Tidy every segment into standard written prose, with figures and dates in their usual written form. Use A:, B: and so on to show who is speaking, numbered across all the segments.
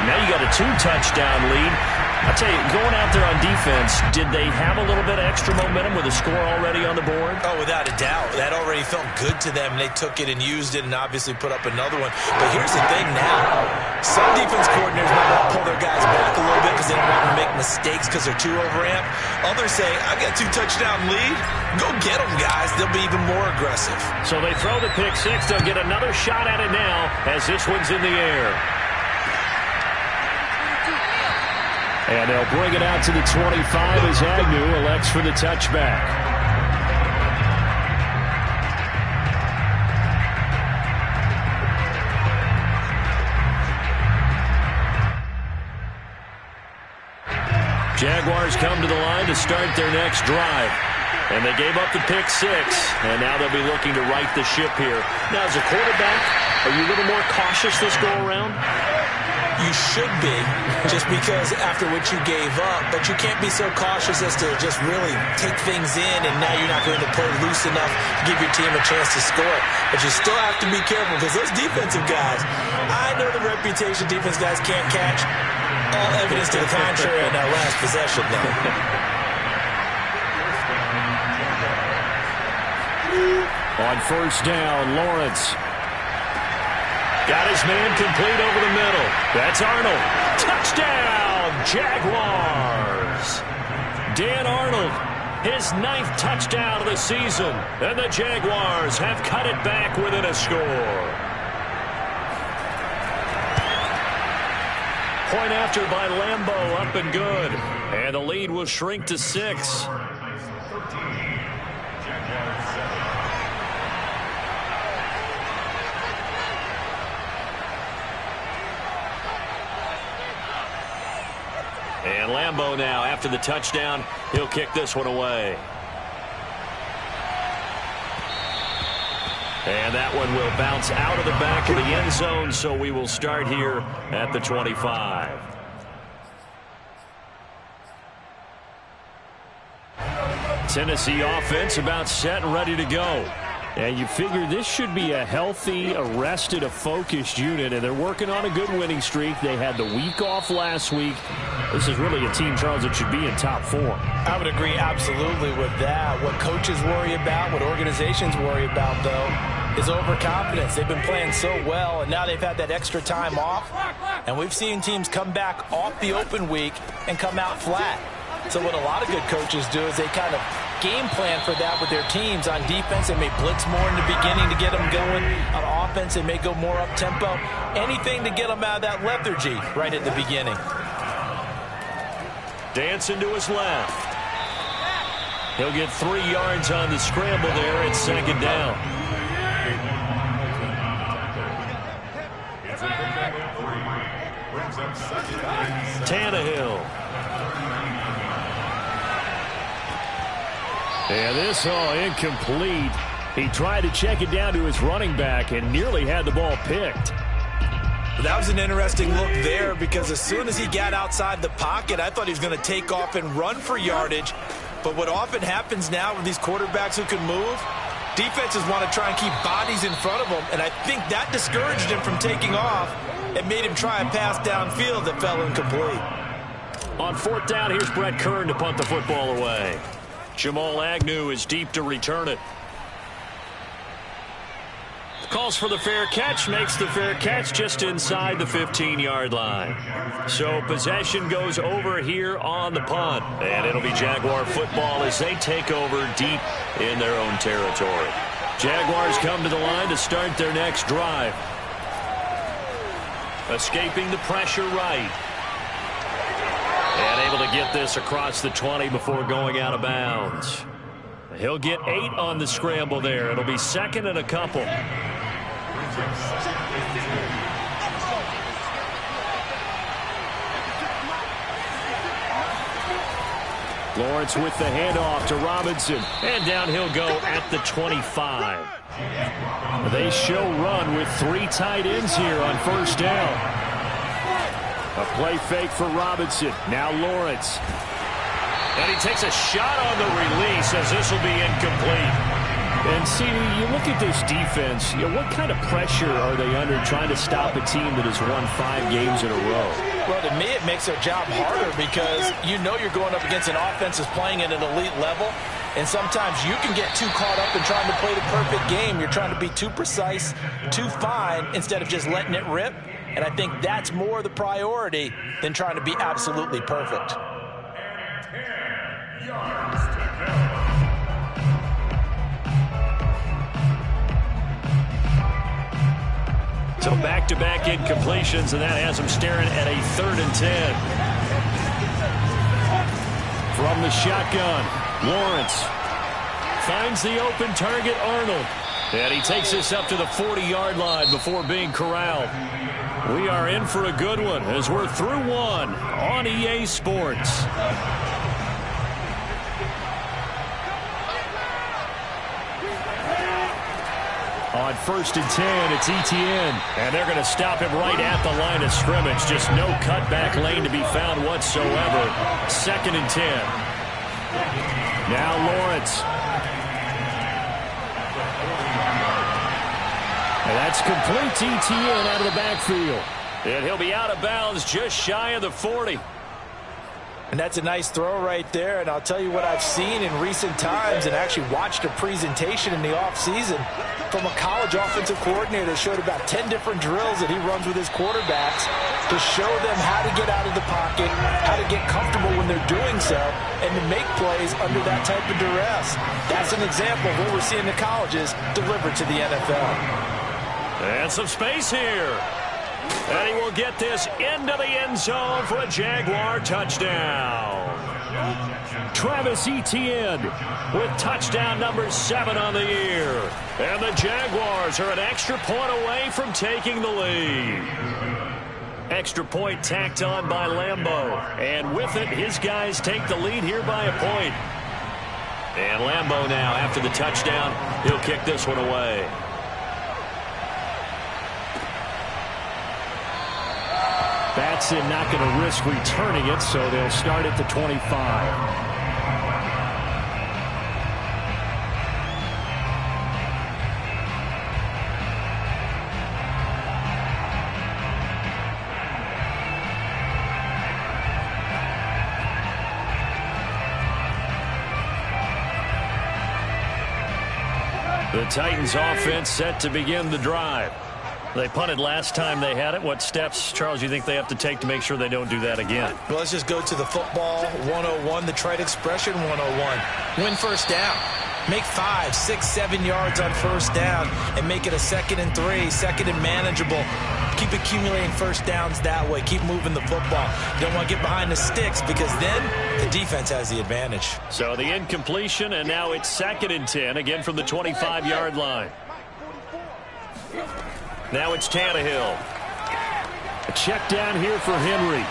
A: Now you got a 2-touchdown lead. I'll tell you, going out there on defense, did they have a little bit of extra momentum with a score already on the board?
B: Oh, without a doubt. That already felt good to them. They took it and used it and obviously put up another one. But here's the thing now. Some defense coordinators might want to pull their guys back a little bit because they don't want them to make mistakes because they're too overamped. Others say, I got a 2-touchdown lead. Go get them, guys. They'll be even more aggressive.
A: So they throw the pick six. They'll get another shot at it now as this one's in the air. And they'll bring it out to the 25 as Agnew elects for the touchback. Jaguars come to the line to start their next drive. And they gave up the pick six, and now they'll be looking to right the ship here. Now, as a quarterback, are you a little more cautious this go-around?
B: You should be, just because after what you gave up, but you can't be so cautious as to just really take things in, and now you're not going to play loose enough to give your team a chance to score. But you still have to be careful, because those defensive guys, I know the reputation defense guys can't catch. All evidence to the contrary in that last possession, though.
A: On first down, Lawrence. Got his man complete over the middle. That's Arnold. Touchdown, Jaguars. Dan Arnold, his 9th touchdown of the season. And the Jaguars have cut it back within a score. Point after by Lambeau, up and good. And the lead will shrink to 6. And Lambeau now, after the touchdown, he'll kick this one away. And that one will bounce out of the back of the end zone, so we will start here at the 25. Tennessee offense about set and ready to go. And you figure this should be a healthy, arrested, a focused unit, and they're working on a good winning streak. They had the week off last week. This is really a team, Charles, that should be in top form.
B: I would agree absolutely with that. What coaches worry about, what organizations worry about, though, is overconfidence. They've been playing so well, and now they've had that extra time off. And we've seen teams come back off the open week and come out flat. So what a lot of good coaches do is they kind of game plan for that with their teams. On defense, they may blitz more in the beginning to get them going. On offense, they may go more up-tempo. Anything to get them out of that lethargy right at the beginning.
A: Dancing to his left. He'll get 3 yards on the scramble there at second down. Tannehill. And this incomplete. He tried to check it down to his running back and nearly had the ball picked.
B: That was an interesting look there, because as soon as he got outside the pocket, I thought he was going to take off and run for yardage. But what often happens now with these quarterbacks who can move, defenses want to try and keep bodies in front of them, and I think that discouraged him from taking off and made him try a pass downfield that fell incomplete.
A: On fourth down, here's Brett Kern to punt the football away. Jamal Agnew is deep to return it. Calls for the fair catch, makes the fair catch just inside the 15-yard line. So possession goes over here on the punt, and it'll be Jaguar football as they take over deep in their own territory. Jaguars come to the line to start their next drive. Escaping the pressure right. And able to get this across the 20 before going out of bounds. He'll get 8 on the scramble there. It'll be second and a couple. Lawrence with the handoff to Robinson. And down he'll go at the 25. They show run with 3 tight ends here on first down. A play fake for Robinson. Now Lawrence. And he takes a shot on the release as this will be incomplete. And see, you look at this defense, what kind of pressure are they under trying to stop a team that has won 5 games in a row?
B: Well, to me, it makes their job harder because you know you're going up against an offense that's playing at an elite level, and sometimes you can get too caught up in trying to play the perfect game. You're trying to be too precise, too fine, instead of just letting it rip, and I think that's more the priority than trying to be absolutely perfect.
A: So back-to-back incompletions, and that has him staring at a 3rd and 10. From the shotgun, Lawrence finds the open target, Arnold. And he takes this up to the 40-yard line before being corralled. We are in for a good one as we're through one on EA Sports. On 1st and 10, it's Etienne. And they're going to stop him right at the line of scrimmage. Just no cutback lane to be found whatsoever. 2nd and 10. Now Lawrence. And that's complete to Etienne out of the backfield. And he'll be out of bounds just shy of the 40.
B: And that's a nice throw right there. And I'll tell you what I've seen in recent times and actually watched a presentation in the offseason from a college offensive coordinator that showed about 10 different drills that he runs with his quarterbacks to show them how to get out of the pocket, how to get comfortable when they're doing so, and to make plays under that type of duress. That's an example of what we're seeing in colleges delivered to the NFL.
A: And some space here. And he will get this into the end zone for a Jaguar touchdown. Travis Etienne with touchdown number 7 on the year. And the Jaguars are an extra point away from taking the lead. Extra point tacked on by Lambeau. And with it, his guys take the lead here by a point. And Lambeau now, after the touchdown, he'll kick this one away. Batson not going to risk returning it, so they'll start at the 25. The Titans offense set to begin the drive. They punted last time they had it. What steps, Charles, you think they have to take to make sure they don't do that again?
B: Well, let's just go to the football 101, the trite expression 101. Win first down. Make 5, 6, 7 yards on first down and make it a 2nd and 3, 2nd and manageable. Keep accumulating first downs that way. Keep moving the football. You don't want to get behind the sticks because then the defense has the advantage.
A: So the incompletion, and now it's 2nd and 10, again from the 25-yard line. Now it's Tannehill. A check down here for Henry.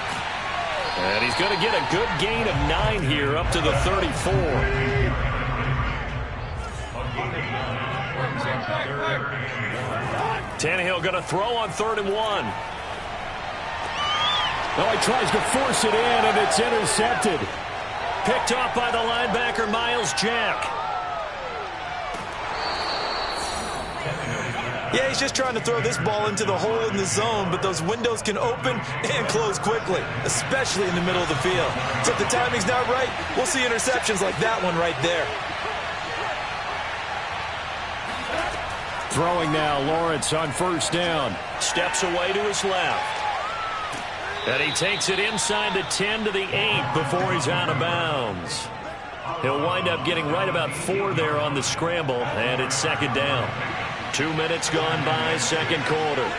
A: And he's going to get a good gain of 9 here up to the 34. Tannehill going to throw on 3rd and 1. Oh, he tries to force it in, and it's intercepted. Picked off by the linebacker, Miles Jack.
B: Yeah, he's just trying to throw this ball into the hole in the zone, but those windows can open and close quickly, especially in the middle of the field. So if the timing's not right, we'll see interceptions like that one right there.
A: Throwing now, Lawrence on first down. Steps away to his left. And he takes it inside the 10 to the 8 before he's out of bounds. He'll wind up getting right about 4 there on the scramble, and it's 2nd down. 2 minutes gone by, 2nd quarter.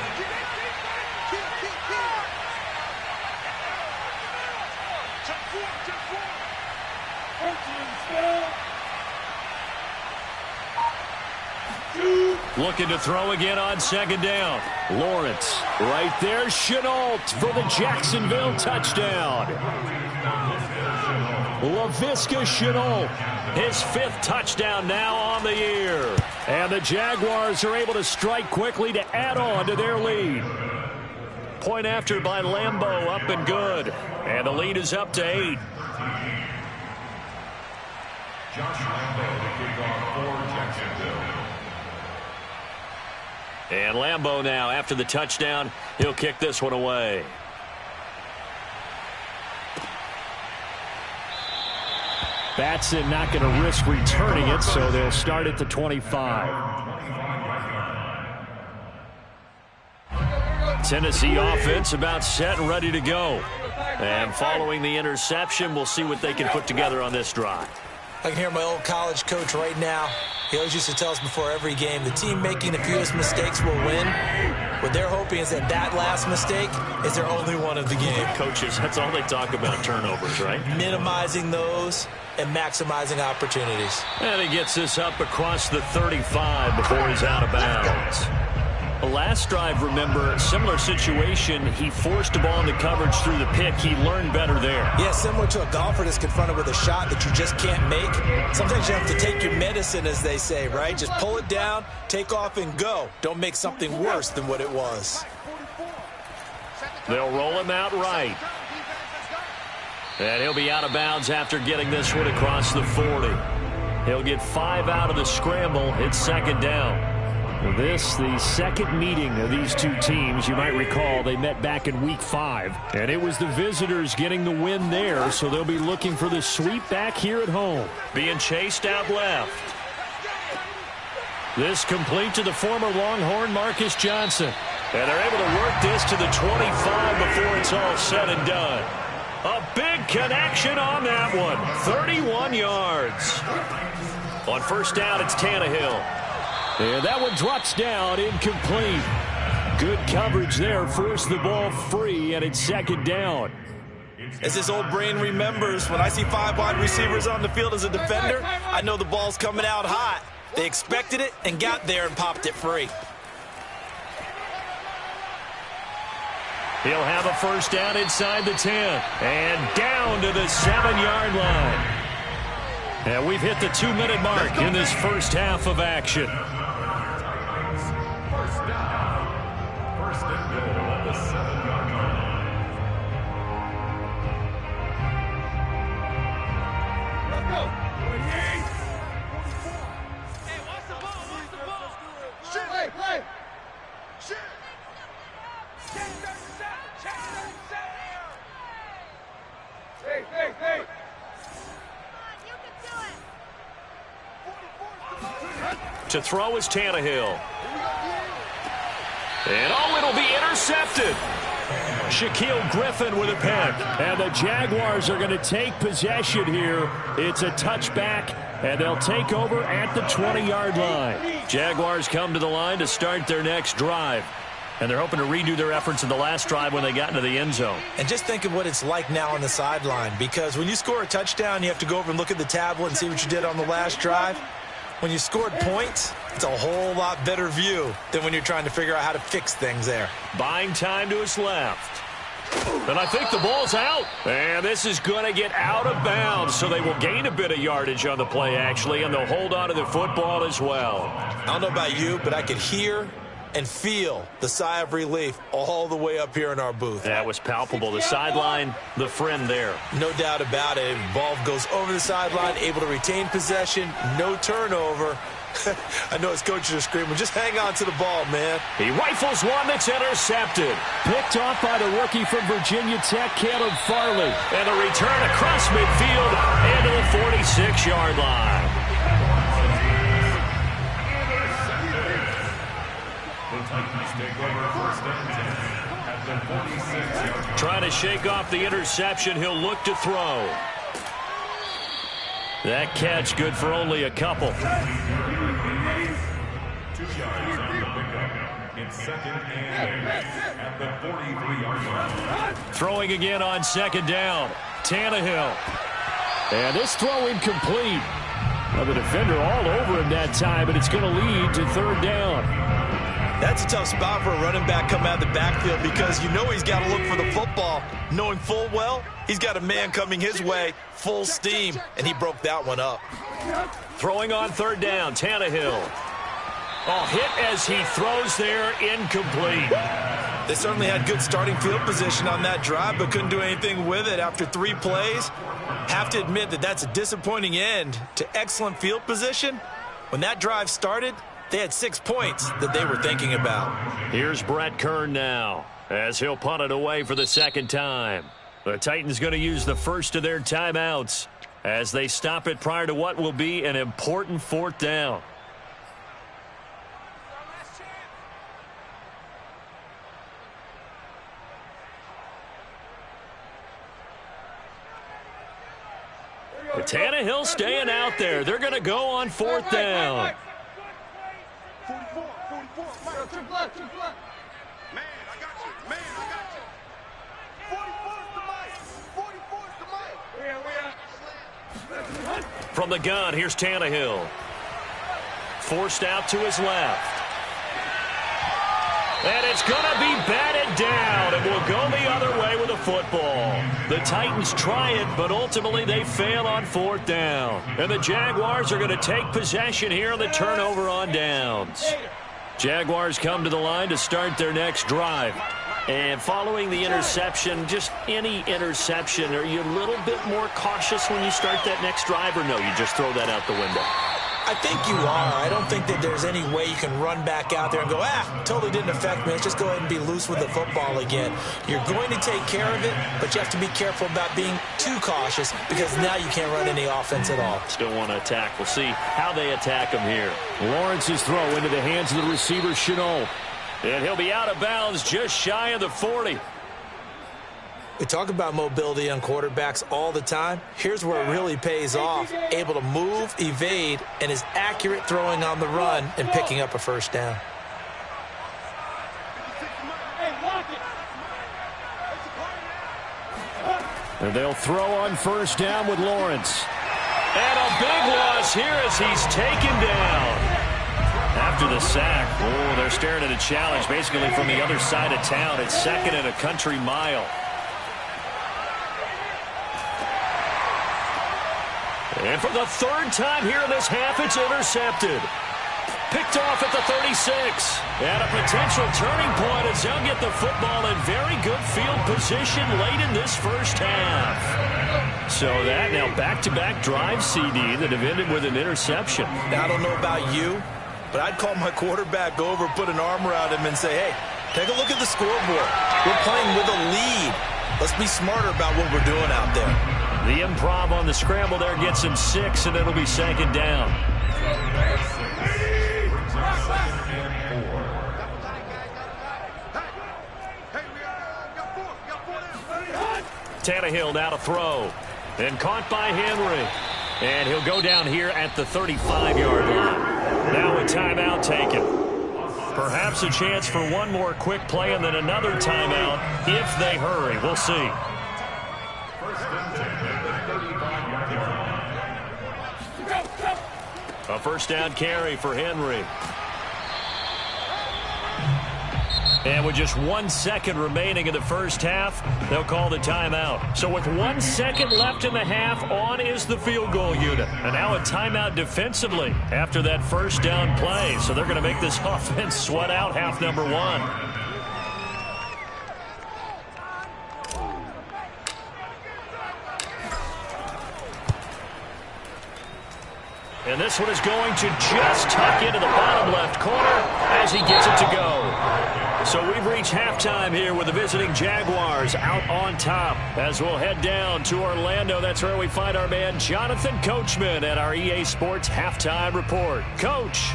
A: Looking to throw again on 2nd down. Lawrence right there. Chenault for the Jacksonville touchdown. Laviska Chenault, his 5th touchdown now on the year. And the Jaguars are able to strike quickly to add on to their lead. Point after by Lambeau, up and good. And the lead is up to 8. Josh Lambeau, the kickoff for Jacksonville. And Lambeau now, after the touchdown, he'll kick this one away. Batson not going to risk returning it, so they'll start at the 25. Tennessee offense about set and ready to go. And following the interception, we'll see what they can put together on this drive.
B: I can hear my old college coach right now. He always used to tell us before every game, the team making the fewest mistakes will win. What they're hoping is that last mistake is their only one of the game.
A: Coaches, that's all they talk about, turnovers, right?
B: Minimizing those and maximizing opportunities.
A: And he gets this up across the 35 before he's out of bounds. The last drive, remember, similar situation. He forced the ball into coverage through the pick. He learned better there.
B: Yeah, similar to a golfer that's confronted with a shot that you just can't make. Sometimes you have to take your medicine, as they say, right? Just pull it down, take off, and go. Don't make something worse than what it was.
A: They'll roll him out right. And he'll be out of bounds after getting this one across the 40. He'll get 5 out of the scramble. It's second down. This, the second meeting of these two teams. You might recall they met back in week 5. And it was the visitors getting the win there, so they'll be looking for the sweep back here at home. Being chased out left. This complete to the former Longhorn Marcus Johnson. And they're able to work this to the 25 before it's all said and done. A big connection on that one. 31 yards. On first down, it's Tannehill. And that one drops down, incomplete. Good coverage there, forced the ball free, and it's second down.
B: As this old brain remembers, when I see 5 wide receivers on the field as a defender, I know the ball's coming out hot. They expected it and got there and popped it free.
A: He'll have a first down inside the 10. And down to the 7-yard line. And we've hit the 2-minute mark in this first half of action.
C: First and goal at the 7-yard line. Let's go. Hey, watch the ball. Watch the ball. Shoot. Play. Shoot. Hey.
A: To throw is Tannehill. And it'll be intercepted. Shaquille Griffin with a pick. And the Jaguars are going to take possession here. It's a touchback, and they'll take over at the 20-yard line. Jaguars come to the line to start their next drive. And they're hoping to redo their efforts in the last drive when they got into the end zone.
B: And just think of what it's like now on the sideline, because when you score a touchdown, you have to go over and look at the tablet and see what you did on the last drive. When you scored points, it's a whole lot better view than when you're trying to figure out how to fix things there.
A: Buying time to his left. And I think the ball's out. And this is going to get out of bounds, so they will gain a bit of yardage on the play, actually, and they'll hold on to the football as well.
B: I don't know about you, but I could hear and feel the sigh of relief all the way up here in our booth.
A: That was palpable. The sideline, the friend there.
B: No doubt about it. Ball goes over the sideline, able to retain possession, no turnover. I know his coaches are screaming, just hang on to the ball, man.
A: He rifles one that's intercepted. Picked off by the rookie from Virginia Tech, Caleb Farley. And a return across midfield into the 46-yard line. Trying to shake off the interception. He'll look to throw. That catch good for only a couple.
C: 2 yards on the pickup. It's second and 8 at the 43-yard line.
A: Throwing again on second down. Tannehill. And this throw incomplete. Well, the defender all over him that time, but it's going to lead to third down.
B: That's a tough spot for a running back coming out of the backfield, because you know he's got to look for the football, knowing full well he's got a man coming his way full steam, and he broke that one up.
A: Throwing on third down, Tannehill. Oh, hit as he throws there, incomplete.
B: They certainly had good starting field position on that drive, but couldn't do anything with it after 3 plays. Have to admit that that's a disappointing end to excellent field position. When that drive started, they had 6 points that they were thinking about.
A: Here's Brett Kern now as he'll punt it away for the second time. The Titans going to use the first of their timeouts as they stop it prior to what will be an important fourth down. Tannehill staying out there. They're going to go on fourth down. From the gun, here's Tannehill. Forced out to his left. And it's going to be batted down, and will go the other way with a football. The Titans try it, but ultimately they fail on fourth down. And the Jaguars are going to take possession here on the turnover on downs. Jaguars come to the line to start their next drive. And following the interception, just any interception, are you a little bit more cautious when you start that next drive, or no, you just throw that out the window?
B: I think you are. I don't think that there's any way you can run back out there and go, totally didn't affect me. Let's just go ahead and be loose with the football again. You're going to take care of it, but you have to be careful about being too cautious because now you can't run any offense at all.
A: Still want to attack. We'll see how they attack him here. Lawrence's throw into the hands of the receiver, Chenault. And he'll be out of bounds just shy of the 40.
B: We talk about mobility on quarterbacks all the time. Here's where it really pays off. Able to move, evade, and is accurate throwing on the run and picking up a first down.
A: And they'll throw on first down with Lawrence. And a big loss here as he's taken down. After the sack, they're staring at a challenge basically from the other side of town. It's second and a country mile. And for the third time here in this half, it's intercepted. Picked off at the 36. And a potential turning point as they'll get the football in very good field position late in this first half. So that now back-to-back drive CD that have ended with an interception.
B: Now, I don't know about you, but I'd call my quarterback over, put an arm around him, and say, hey, take a look at the scoreboard. We're playing with a lead. Let's be smarter about what we're doing out there.
A: The improv on the scramble there gets him 6, and it'll be second down. Tannehill now to throw. And caught by Henry. And he'll go down here at the 35-yard line. Now a timeout taken. Perhaps a chance for one more quick play and then another timeout if they hurry. We'll see. A first down carry for Henry. And with just 1 second remaining in the first half, they'll call the timeout. So with 1 second left in the half, on is the field goal unit. And now a timeout defensively after that first down play. So they're going to make this offense sweat out half number one. And this one is going to just tuck into the bottom left corner as he gets it to go. So we've reached halftime here with the visiting Jaguars out on top. As we'll head down to Orlando, that's where we find our man Jonathan Coachman at our EA Sports Halftime Report. Coach.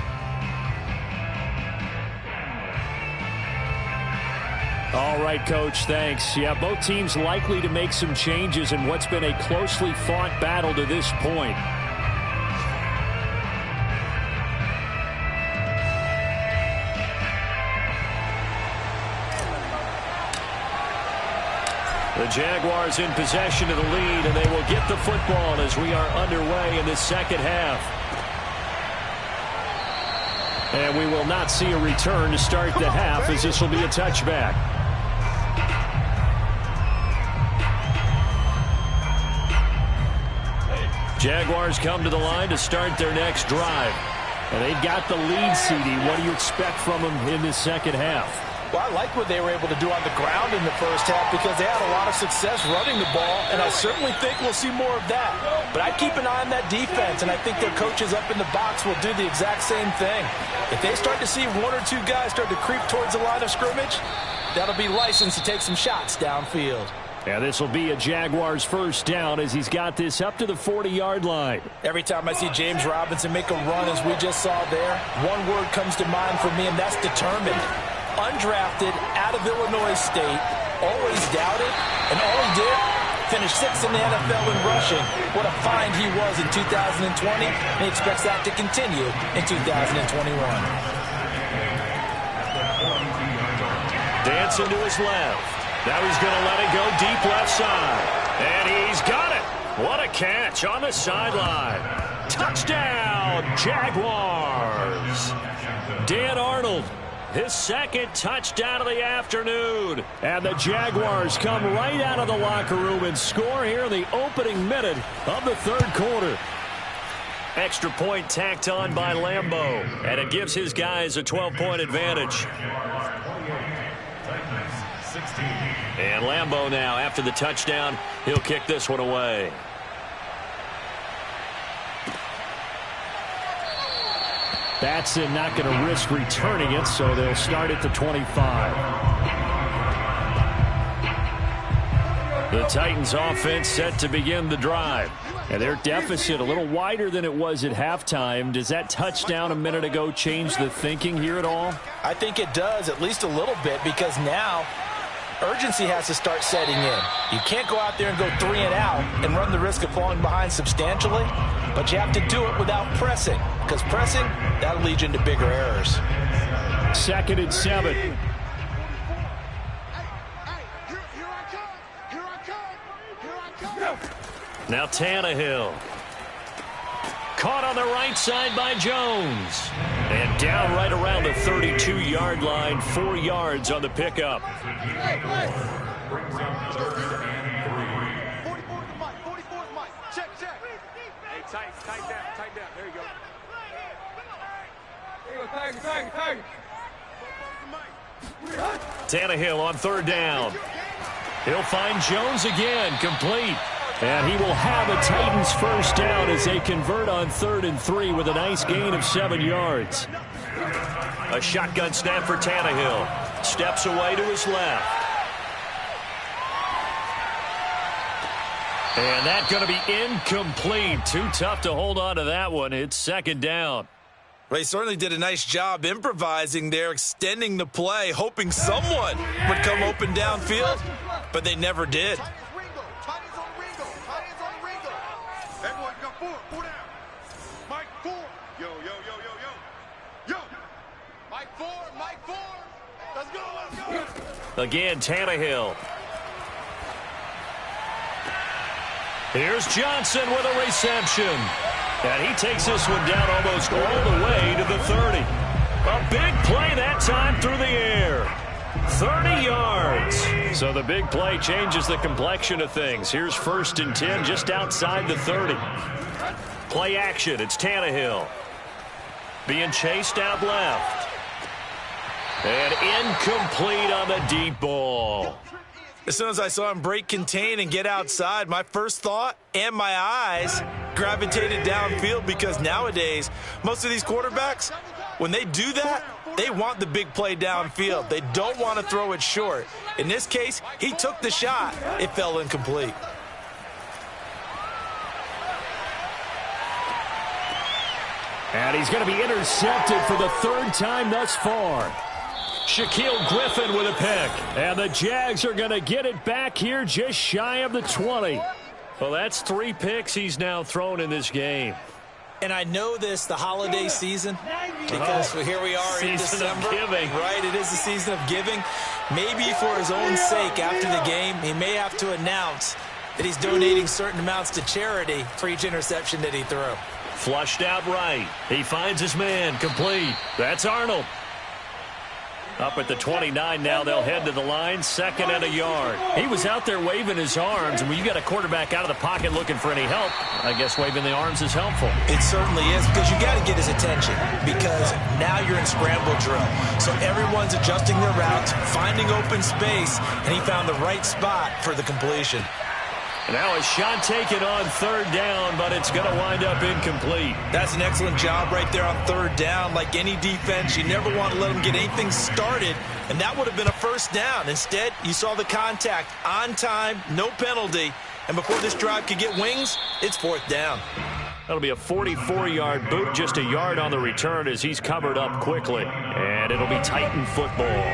A: All right, Coach, thanks. Yeah, both teams likely to make some changes in what's been a closely fought battle to this point. The Jaguars in possession of the lead, and they will get the football as we are underway in the second half. And we will not see a return to start the half, as this will be a touchback. Jaguars come to the line to start their next drive. And they've got the lead, CD. What do you expect from them in this second half?
B: Well, I like what they were able to do on the ground in the first half because they had a lot of success running the ball, and I certainly think we'll see more of that. But I'd keep an eye on that defense, and I think their coaches up in the box will do the exact same thing. If they start to see one or two guys start to creep towards the line of scrimmage, that'll be licensed to take some shots downfield.
A: And this will be a Jaguars first down as he's got this up to the 40-yard line.
B: Every time I see James Robinson make a run as we just saw there, one word comes to mind for me, and that's determined. Undrafted, out of Illinois State, always doubted, and all he did, finished 6th in the NFL in rushing. What a find he was in 2020, and he expects that to continue in 2021.
A: Dancing to his left. Now he's going to let it go deep left side. And he's got it. What a catch on the sideline. Touchdown, Jaguars. Dan Arnold, his second touchdown of the afternoon. And the Jaguars come right out of the locker room and score here in the opening minute of the third quarter. Extra point tacked on by Lambeau. And it gives his guys a 12-point advantage. And Lambeau now, after the touchdown, he'll kick this one away. Batson not going to risk returning it, so they'll start at the 25. The Titans offense set to begin the drive. And their deficit a little wider than it was at halftime. Does that touchdown a minute ago change the thinking here at all?
B: I think it does, at least a little bit, because now urgency has to start setting in. You can't go out there and go 3 and out and run the risk of falling behind substantially, but you have to do it without pressing, because pressing, that'll lead you into bigger errors.
A: 2nd and 7. Now Tannehill. Caught on the right side by Jones. And down right around the 32-yard line, 4 yards on the pickup.
D: Tight down. There you go.
A: Tannehill on 3rd down. He'll find Jones again, complete. And he will have a Titans first down as they convert on 3rd and 3 with a nice gain of 7 yards. A shotgun snap for Tannehill. Steps away to his left. And that's going to be incomplete. Too tough to hold on to that one. It's 2nd down.
B: Well, he certainly did a nice job improvising there, extending the play, hoping someone would come open downfield, but they never did.
A: Again, Tannehill. Here's Johnson with a reception. And he takes this one down almost all the way to the 30. A big play that time through the air. 30 yards. So the big play changes the complexion of things. Here's 1st and 10 just outside the 30. Play action. It's Tannehill. Being chased out left. And incomplete on the deep ball.
B: As soon as I saw him break contain and get outside, my first thought and my eyes gravitated downfield, because nowadays, most of these quarterbacks, when they do that, they want the big play downfield. They don't want to throw it short. In this case, he took the shot. It fell incomplete.
A: And he's going to be intercepted for the 3rd time thus far. Shaquille Griffin with a pick. And the Jags are going to get it back here just shy of the 20. Well, that's 3 picks he's now thrown in this game.
B: And I know this, the holiday season, because here we are in December.
A: Giving.
B: Right, it is the season of giving. Maybe for his own sake after the game, he may have to announce that he's donating certain amounts to charity for each interception that he threw.
A: Flushed out right. He finds his man, complete. That's Arnold. Up at the 29 now, they'll head to the line, 2nd and a yard. He was out there waving his arms, and when you got a quarterback out of the pocket looking for any help, I guess waving the arms is helpful.
B: It certainly is, because you got to get his attention, because now you're in scramble drill. So everyone's adjusting their routes, finding open space, and he found the right spot for the completion.
A: Now a shot taken on 3rd down, but it's going to wind up incomplete.
B: That's an excellent job right there on 3rd down. Like any defense, you never want to let them get anything started And that would have been a first down. Instead, you saw the contact on time, no penalty. And before this drive could get wings, it's fourth down.
A: That'll be a 44-yard boot, just a yard on the return as he's covered up quickly. And it'll be Titan football.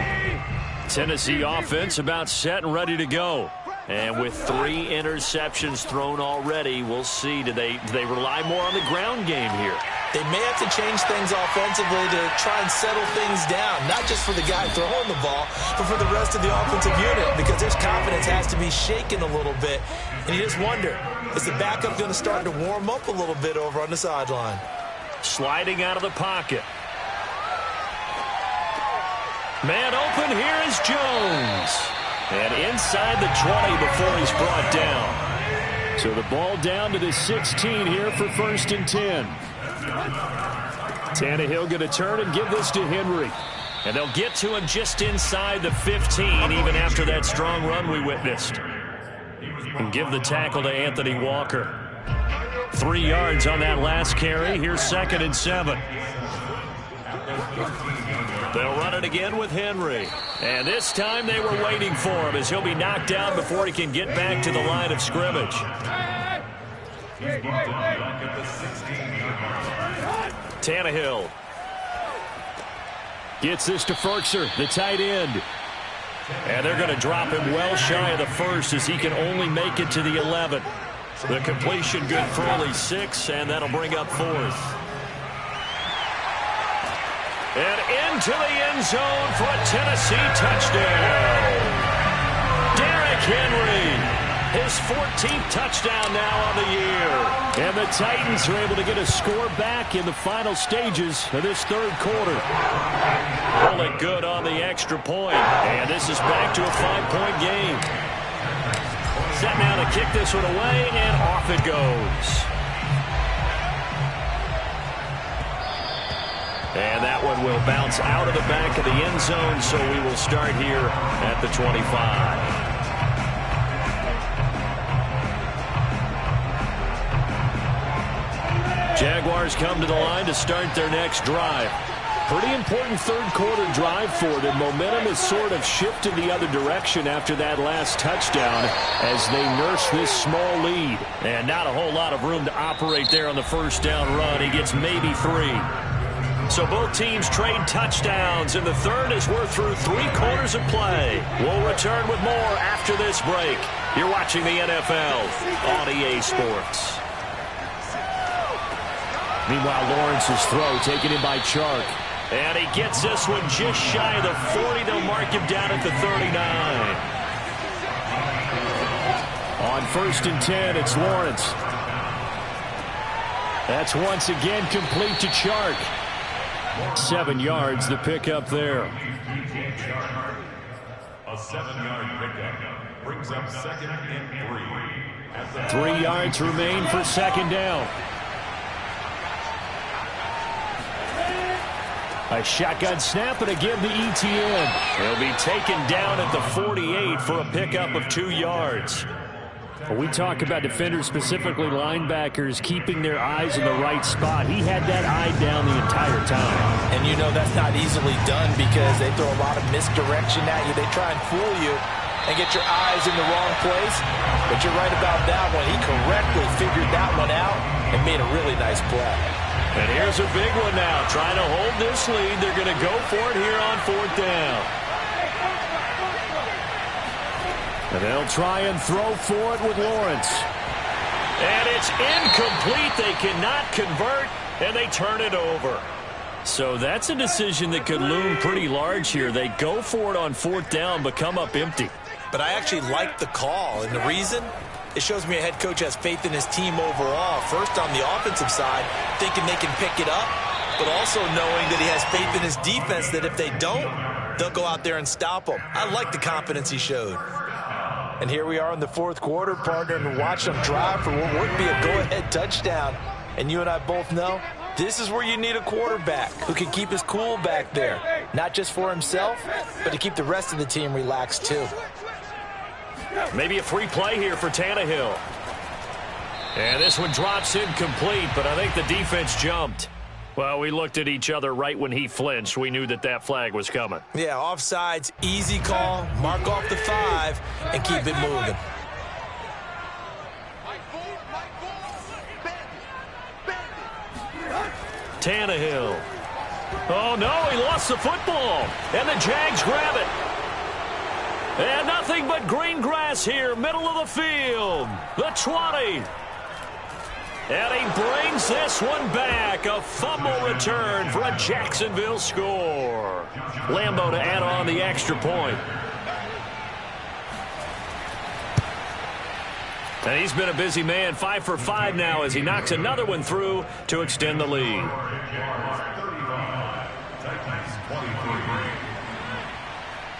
A: Tennessee offense about set and ready to go. And with 3 interceptions thrown already, we'll see. Do they rely more on the ground game here?
B: They may have to change things offensively to try and settle things down, not just for the guy throwing the ball, but for the rest of the offensive unit, because their confidence has to be shaken a little bit. And you just wonder, is the backup going to start to warm up a little bit over on the sideline?
A: Sliding out of the pocket. Man open, here is Jones. And inside the 20 before he's brought down. So the ball down to the 16 here for 1st and 10. Tannehill going to turn and give this to Henry. And they'll get to him just inside the 15, even after that strong run we witnessed. And give the tackle to Anthony Walker. 3 yards on that last carry. Here's 2nd and 7. They'll run it again with Henry. And this time they were waiting for him as he'll be knocked down before he can get back to the line of scrimmage. Tannehill gets this to Ferkser, the tight end. And they're going to drop him well shy of the 1st as he can only make it to the 11. The completion good for only 6, and that'll bring up 4th. And into the end zone for a Tennessee touchdown. Derrick Henry, his 14th touchdown now on the year. And the Titans are able to get a score back in the final stages of this 3rd quarter. Pull it good on the extra point. And this is back to a 5-point game. Set now to kick this one away, and off it goes. And that one will bounce out of the back of the end zone, so we will start here at the 25. Jaguars come to the line to start their next drive. Pretty important 3rd quarter drive for them. Momentum has sort of shifted the other direction after that last touchdown as they nurse this small lead. And not a whole lot of room to operate there on the 1st down run. He gets maybe 3. So both teams trade touchdowns in the 3rd as we're through 3 quarters of play. We'll return with more after this break. You're watching the NFL on EA Sports. Meanwhile, Lawrence's throw taken in by Chark. And he gets this one just shy of the 40. They'll mark him down at the 39. On 1st and 10, it's Lawrence. That's once again complete to Chark. 7 yards, the pickup there.
C: A 7-yard pickup brings up 2nd and 3.
A: 3 yards remain for 2nd down. A shotgun snap and again to ETN. He'll be taken down at the 48 for a pickup of 2 yards. When we talk about defenders, specifically linebackers, keeping their eyes in the right spot, he had that eye down the entire time.
B: And you know that's not easily done because they throw a lot of misdirection at you. They try and fool you and get your eyes in the wrong place. But you're right about that one. He correctly figured that one out and made a really nice play.
A: And here's a big one now. Trying to hold this lead. They're going to go for it here on 4th down. And they'll try and throw for it with Lawrence. And it's incomplete. They cannot convert, and they turn it over. So that's a decision that could loom pretty large here. They go for it on 4th down, but come up empty.
B: But I actually like the call, and the reason? It shows me a head coach has faith in his team overall. First on the offensive side, thinking they can pick it up, but also knowing that he has faith in his defense that if they don't, they'll go out there and stop them. I like the confidence he showed. And here we are in the 4th quarter, partner, and watch them drive for what would be a go-ahead touchdown. And you and I both know this is where you need a quarterback who can keep his cool back there, not just for himself, but to keep the rest of the team relaxed too.
A: Maybe a free play here for Tannehill. And this one drops incomplete, but I think the defense jumped. Well, we looked at each other right when he flinched. We knew that that flag was coming.
B: Yeah, offsides, easy call. Mark off the 5 and keep it moving.
A: Tannehill. Oh, no, he lost the football. And the Jags grab it. And nothing but green grass here, middle of the field. The 20. And he brings this one back. A fumble return for a Jacksonville score. Lambeau to add on the extra point. And he's been a busy man, 5 for 5 now as he knocks another one through to extend the lead.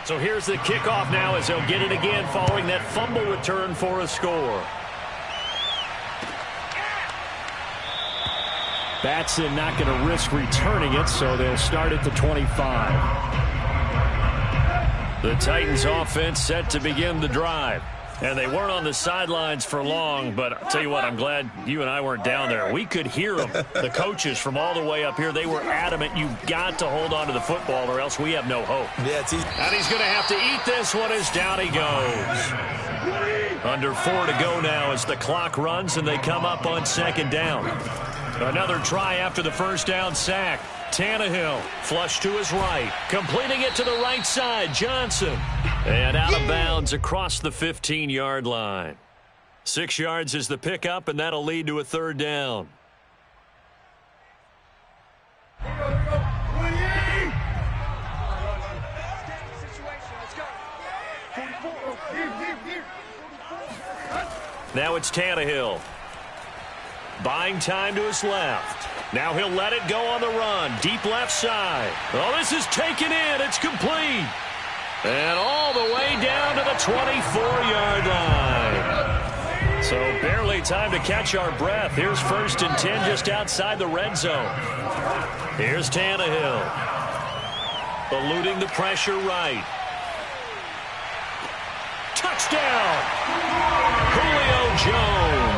A: So here's the kickoff now as they'll get it again following that fumble return for a score. Batson not going to risk returning it, so they'll start at the 25. The Titans offense set to begin the drive. And they weren't on the sidelines for long, but I'll tell you what, I'm glad you and I weren't down there. We could hear them, the coaches from all the way up here. They were adamant, you've got to hold on to the football or else we have no hope.
B: Yeah, it's easy.
A: And he's going to have to eat this one as down he goes. Under 4 to go now as the clock runs and they come up on second down. Another try after the first down sack. Tannehill, flush to his right, completing it to the right side, Johnson. And out of bounds across the 15-yard line. 6 yards is the pickup, and that'll lead to a third down. Now it's Tannehill. Buying time to his left. Now he'll let it go on the run. Deep left side. Oh, this is taken in. It's complete. And all the way down to the 24-yard line. So barely time to catch our breath. Here's 1st and 10 just outside the red zone. Here's Tannehill. Eluding the pressure right. Touchdown! Julio Jones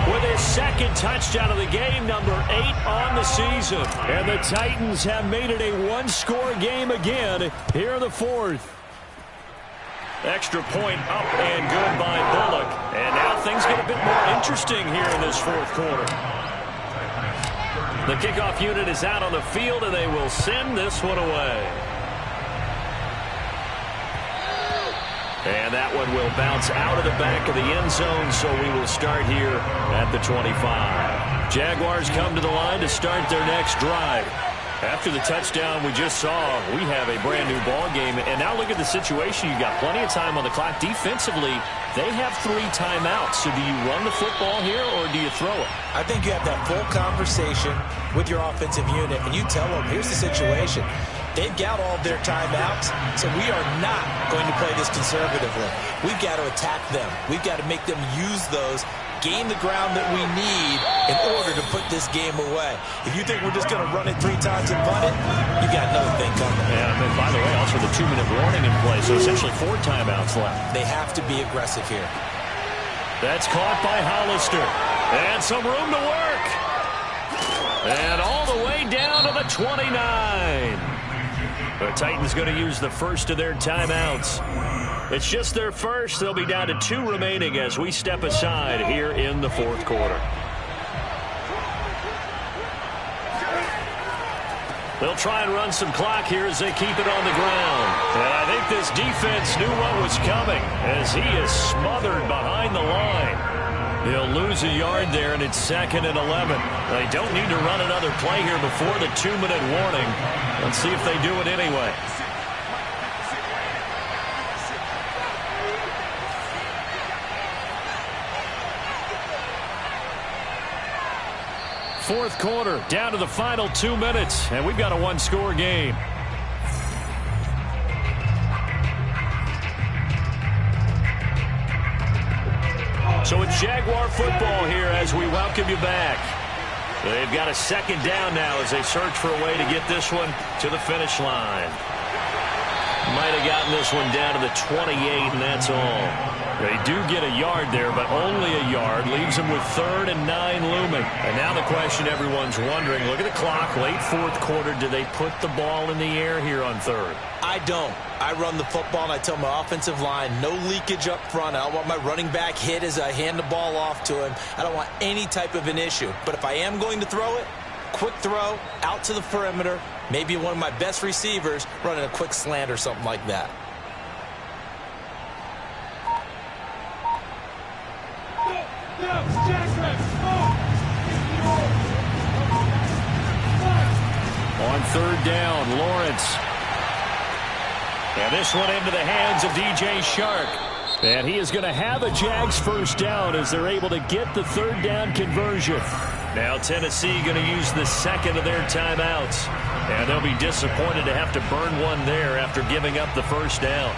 A: with his second touchdown of the game, number 8 on the season. And the Titans have made it a one-score game again here in the 4th. Extra point up and good by Bullock. And now things get a bit more interesting here in this 4th quarter. The kickoff unit is out on the field, and they will send this one away. And that one will bounce out of the back of the end zone, so we will start here at the 25. Jaguars come to the line to start their next drive. After the touchdown we just saw, we have a brand-new ball game. And now look at the situation. You've got plenty of time on the clock. Defensively, they have 3 timeouts. So do you run the football here, or do you throw it?
B: I think you have that full conversation with your offensive unit, and you tell them, here's the situation. They've got all their timeouts, so we are not going to play this conservatively. We've got to attack them. We've got to make them use those, gain the ground that we need in order to put this game away. If you think we're just going to run it 3 times and punt it, you got another thing coming.
A: Yeah, and by the way, also the 2-minute warning in play, so essentially 4 timeouts left.
B: They have to be aggressive here.
A: That's caught by Hollister. And some room to work. And all the way down to the 29. The Titans going to use the first of their timeouts. It's just their first. They'll be down to 2 remaining as we step aside here in the 4th quarter. They'll try and run some clock here as they keep it on the ground. And I think this defense knew what was coming as he is smothered behind the line. He'll lose a yard there, and it's 2nd and 11. They don't need to run another play here before the 2-minute warning. Let's see if they do it anyway. Fourth quarter, down to the final 2 minutes, and we've got a one-score game. So it's Jaguar football here as we welcome you back. They've got a second down now as they search for a way to get this one to the finish line. Might have gotten this one down to the 28, and that's all. They do get a yard there, but only a yard. Leaves them with 3rd and 9 looming. And now the question everyone's wondering, look at the clock, late 4th quarter. Do they put the ball in the air here on 3rd?
B: I don't. I run the football, and I tell my offensive line, no leakage up front. I don't want my running back hit as I hand the ball off to him. I don't want any type of an issue. But if I am going to throw it, quick throw, out to the perimeter, maybe one of my best receivers running a quick slant or something like that.
A: On 3rd down, Lawrence. And this one into the hands of DJ Shark. And he is going to have a Jags first down as they're able to get the 3rd down conversion. Now Tennessee going to use the 2nd of their timeouts. And they'll be disappointed to have to burn one there after giving up the first down.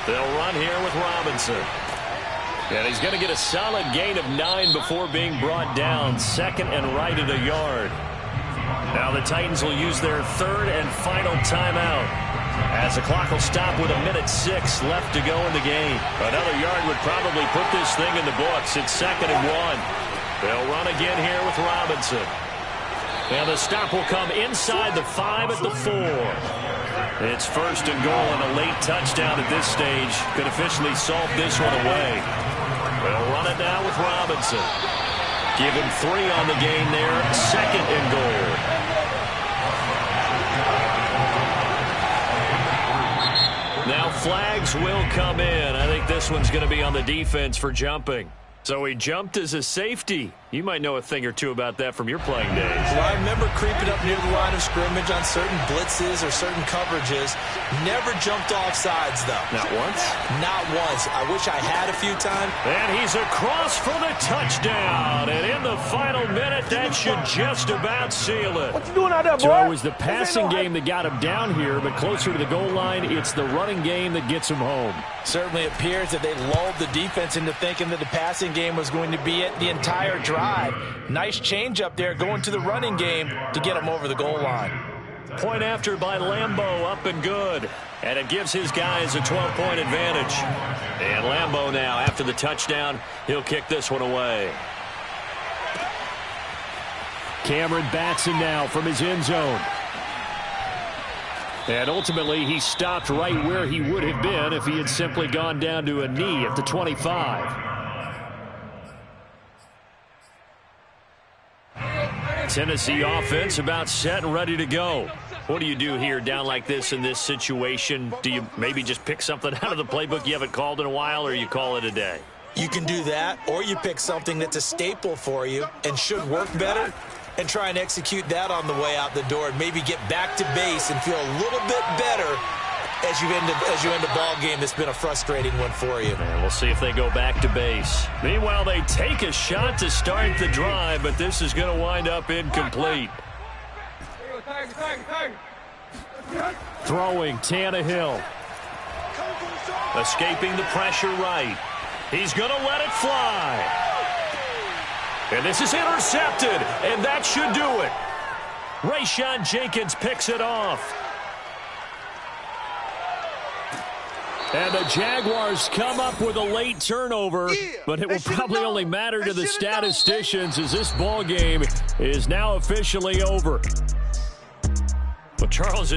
A: They'll run here with Robinson. And he's going to get a solid gain of 9 before being brought down. 2nd and right at a yard. Now the Titans will use their 3rd and final timeout, as the clock will stop with 1:06 left to go in the game. Another yard would probably put this thing in the books. It's 2nd and 1. They'll run again here with Robinson. And the stop will come inside the 5 at the 4. It's 1st and goal, and a late touchdown at this stage could officially solve this one away. They'll run it now with Robinson. Give him 3 on the game there. 2nd and goal. Now flags will come in. I think this one's going to be on the defense for jumping. So he jumped as a safety. You might know a thing or two about that from your playing days.
B: Well, I remember creeping up near the line of scrimmage on certain blitzes or certain coverages. Never jumped off sides, though.
A: Not once?
B: Not once. I wish I had a few times.
A: And he's across for the touchdown. And in the final minute, that should just about seal it.
D: What you doing out there, boy?
A: So it was the passing game that got him down here, but closer to the goal line, it's the running game that gets him home.
B: Certainly appears that they lulled the defense into thinking that the passing game was going to be it the entire drive. Nice change up there going to the running game to get him over the goal line.
A: Point after by Lambeau, up and good. And it gives his guys a 12-point advantage. And Lambeau now, after the touchdown, he'll kick this one away. Cameron Batson now from his end zone. And ultimately, he stopped right where he would have been if he had simply gone down to a knee at the 25. Tennessee offense about set and ready to go. What do you do here down like this in this situation? Do you maybe just pick something out of the playbook you haven't called in a while, or you call it a day?
B: You can do that, or you pick something that's a staple for you and should work better and try and execute that on the way out the door and maybe get back to base and feel a little bit better as you end the ball game that's been a frustrating one for you.
A: And we'll see if they go back to base. Meanwhile, they take a shot to start the drive, but this is going to wind up incomplete. Throwing Tannehill. Escaping the pressure right. He's going to let it fly. And this is intercepted, and that should do it. Rayshawn Jenkins picks it off. And the Jaguars come up with a late turnover, but it will probably only matter to the statisticians as this ball game is now officially over. But Charles